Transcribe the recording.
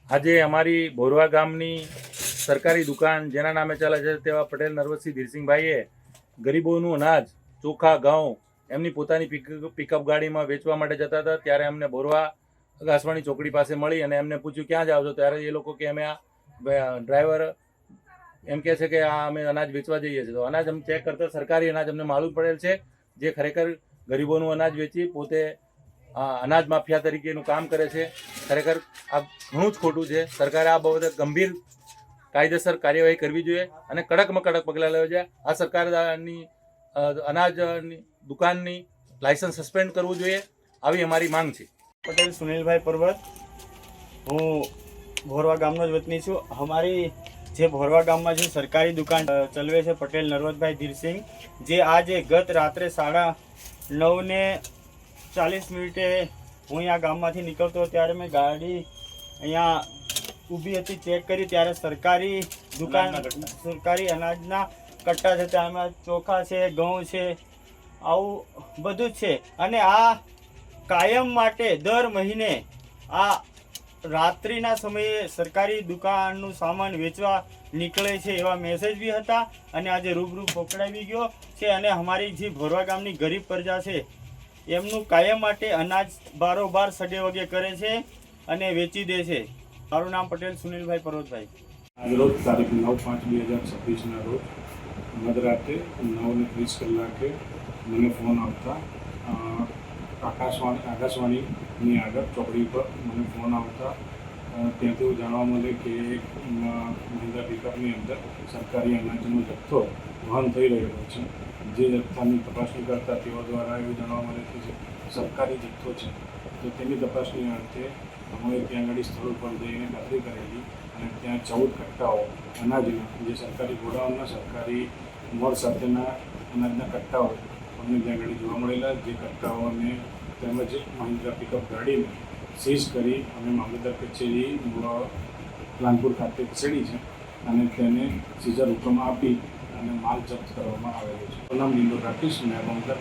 આજે અમારી બોરવા ગામની સરકારી દુકાન જેના નામે ચાલે છે તેવા પટેલ નરવતસિંહ ધીરસિંહભાઈએ ગરીબોનું અનાજ, ચોખા, ઘઉં એમની પોતાની પિકઅપ ગાડીમાં વેચવા માટે જતા હતા ત્યારે અમને બોરવા ઘાસવાણી ચોકડી પાસે મળી અને એમને પૂછ્યું ક્યાં જાઓ છો, ત્યારે એ લોકો કે અમે આ ડ્રાઈવર એમ કહે છે કે આ અમે અનાજ વેચવા જઈએ છીએ. તો અનાજ અમે ચેક કરતા સરકારી અનાજ અમને માલુમ પડેલ છે, જે ખરેખર ગરીબોનું અનાજ વેચી પોતે અનાજ માફિયા તરીકેનું કામ કરે છે. ખરેખર આ ઘણું જ ખોટું છે. સરકારે આ બાબતે ગંભીર કાયદેસર કાર્યવાહી કરવી જોઈએ અને કડકમાં કડક પગલાં લેવા જોઈએ. આ સરકારની અનાજની દુકાનની લાયસન્સ સસ્પેન્ડ કરવું જોઈએ, આવી અમારી માંગ છે. પટેલ સુનિલભાઈ પર્વત, હું ભોરવા ગામનો જ વતની છું. અમારી જે ભોરવા ગામમાં જે સરકારી દુકાન ચલાવે છે પટેલ નરવતભાઈ ધીરસિંહ, જે આજે ગત રાત્રે 9:40 હું અહીંયા ગામમાંથી નીકળતો ત્યારે મેં ગાડી અહીંયા ઊભી હતી, ચેક કરી ત્યારે સરકારી દુકાન સરકારી અનાજના કટ્ટા છે, તેમાં ચોખા છે, ઘઉં છે, આવું બધું જ છે. અને આ કાયમ માટે દર મહિને આ રાત્રિના સમયે સરકારી દુકાનનું સામાન વેચવા નીકળે છે એવા મેસેજ બી હતા અને આજે રૂબરૂ પકડાવી ગયો છે. અને અમારી જે ભોરવા ગામની ગરીબ પ્રજા છે એમનું કાયમ માટે અનાજ બારોબાર સગે વગે કરે છે અને વેચી દે છે. મારું નામ પટેલ સુનિલભાઈ પર્વતભાઈ. આજરોજ તારીખ 9/5/2026ના રોજ મધરાતે 9:30 મને ફોન આવતા આકાશવાણીની આગળ ચોકડી પર મને ફોન આવતા ત્યાંથી એવું જાણવા મળે કે મહિન્દ્રા પિકઅપની અંદર સરકારી અનાજનો જથ્થો વહન થઈ રહ્યો છે. જે જથ્થાની તપાસણી કરતા તેઓ દ્વારા એવું જાણવા મળે કે જે સરકારી જથ્થો છે તો તેની તપાસણી અર્થે અમે ત્યાં આગળ સ્થળ ઉપર જઈને ખાતરી કરેલી અને ત્યાં 14 કટ્ટાઓ અનાજના, જે સરકારી ગોડાઉનના સરકારી મોડ સાથેના અનાજના કટ્ટાઓ અમને ત્યાં આગળ જોવા મળેલા. જે કટ્ટાઓને તેમજ મહિન્દ્રા પિકઅપ ગાડીને સીઝ કરી અમે મામલતદાર કચેરી પ્લાનપુર ખાતે ખસેડી છે અને તેને સીઝર હુકમ આપી અને માલ જપ્ત કરવામાં આવેલો છે. નામ લીલો રાખીશ, મેં મામલતદાર